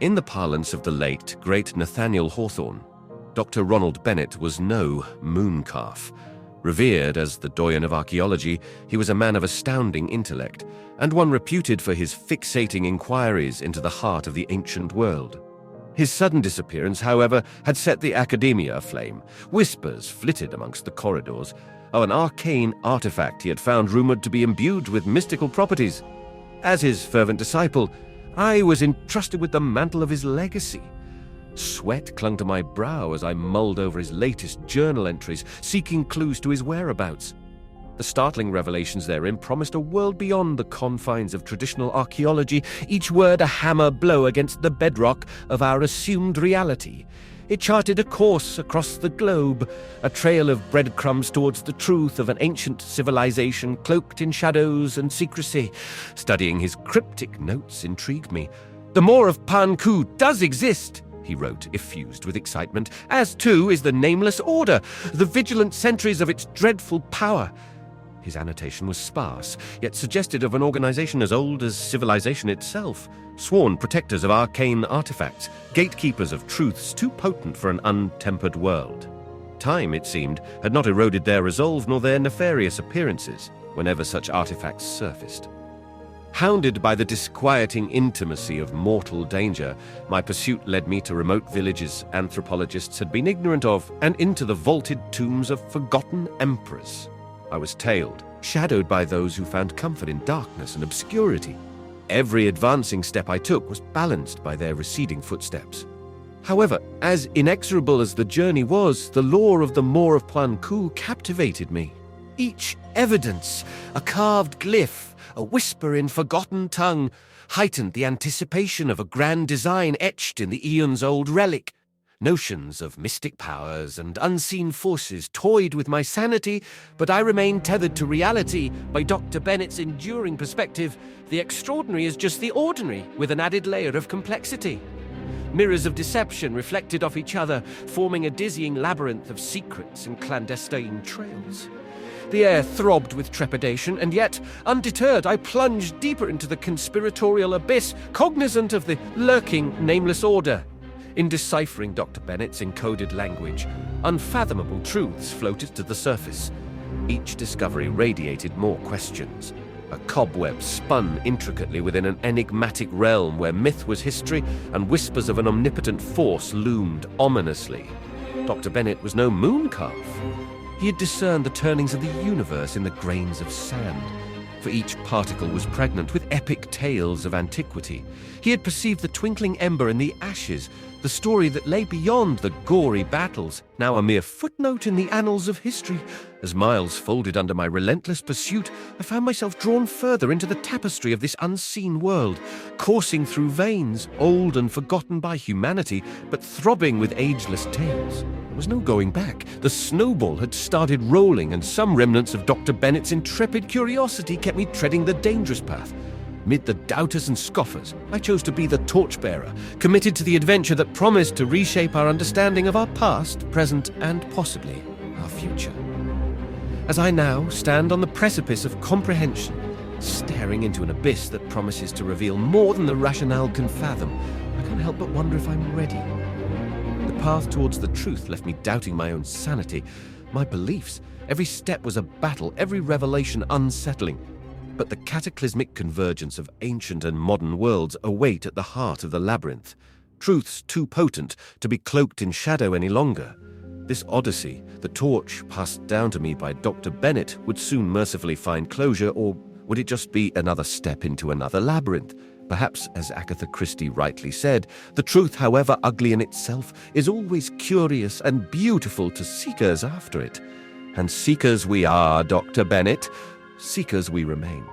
In the parlance of the late, great Nathaniel Hawthorne, Dr. Ronald Bennett was no mooncalf. Revered as the doyen of archaeology, he was a man of astounding intellect, and one reputed for his fixating inquiries into the heart of the ancient world. His sudden disappearance, however, had set the academia aflame. Whispers flitted amongst the corridors of an arcane artifact he had found rumored to be imbued with mystical properties. As his fervent disciple, I was entrusted with the mantle of his legacy. Sweat clung to my brow as I mulled over his latest journal entries, seeking clues to his whereabouts. The startling revelations therein promised a world beyond the confines of traditional archaeology, each word a hammer blow against the bedrock of our assumed reality. It charted a course across the globe, a trail of breadcrumbs towards the truth of an ancient civilization cloaked in shadows and secrecy. Studying his cryptic notes intrigued me. "The Moor of Pan-Ku does exist," he wrote, effused with excitement, "as too is the Nameless Order, the vigilant sentries of its dreadful power." His annotation was sparse, yet suggested of an organization as old as civilization itself, sworn protectors of arcane artifacts, gatekeepers of truths too potent for an untempered world. Time, it seemed, had not eroded their resolve nor their nefarious appearances whenever such artifacts surfaced. Hounded by the disquieting intimacy of mortal danger, my pursuit led me to remote villages anthropologists had been ignorant of, and into the vaulted tombs of forgotten emperors. I was tailed, shadowed by those who found comfort in darkness and obscurity. Every advancing step I took was balanced by their receding footsteps. However, as inexorable as the journey was, the lore of the Moor of Pan-Ku captivated me. Each evidence, a carved glyph, a whisper in forgotten tongue, heightened the anticipation of a grand design etched in the eons-old relic. Notions of mystic powers and unseen forces toyed with my sanity, but I remained tethered to reality by Dr. Bennett's enduring perspective. The extraordinary is just the ordinary, with an added layer of complexity. Mirrors of deception reflected off each other, forming a dizzying labyrinth of secrets and clandestine trails. The air throbbed with trepidation, and yet, undeterred, I plunged deeper into the conspiratorial abyss, cognizant of the lurking Nameless Order. In deciphering Dr. Bennett's encoded language, unfathomable truths floated to the surface. Each discovery radiated more questions. A cobweb spun intricately within an enigmatic realm where myth was history and whispers of an omnipotent force loomed ominously. Dr. Bennett was no mooncalf. He had discerned the turnings of the universe in the grains of sand, for each particle was pregnant with epic tales of antiquity. He had perceived the twinkling ember in the ashes, the story that lay beyond the gory battles, now a mere footnote in the annals of history. As miles folded under my relentless pursuit, I found myself drawn further into the tapestry of this unseen world, coursing through veins, old and forgotten by humanity, but throbbing with ageless tales. There was no going back. The snowball had started rolling, and some remnants of Dr. Bennett's intrepid curiosity kept me treading the dangerous path. Mid the doubters and scoffers, I chose to be the torchbearer, committed to the adventure that promised to reshape our understanding of our past, present, and possibly our future. As I now stand on the precipice of comprehension, staring into an abyss that promises to reveal more than the rationale can fathom, I can't help but wonder if I'm ready. The path towards the truth left me doubting my own sanity, my beliefs. Every step was a battle, every revelation unsettling. But the cataclysmic convergence of ancient and modern worlds await at the heart of the labyrinth, truths too potent to be cloaked in shadow any longer. This odyssey, the torch passed down to me by Dr. Bennett, would soon mercifully find closure, or would it just be another step into another labyrinth? Perhaps, as Agatha Christie rightly said, the truth, however ugly in itself, is always curious and beautiful to seekers after it. And seekers we are, Dr. Bennett. Seekers we remain.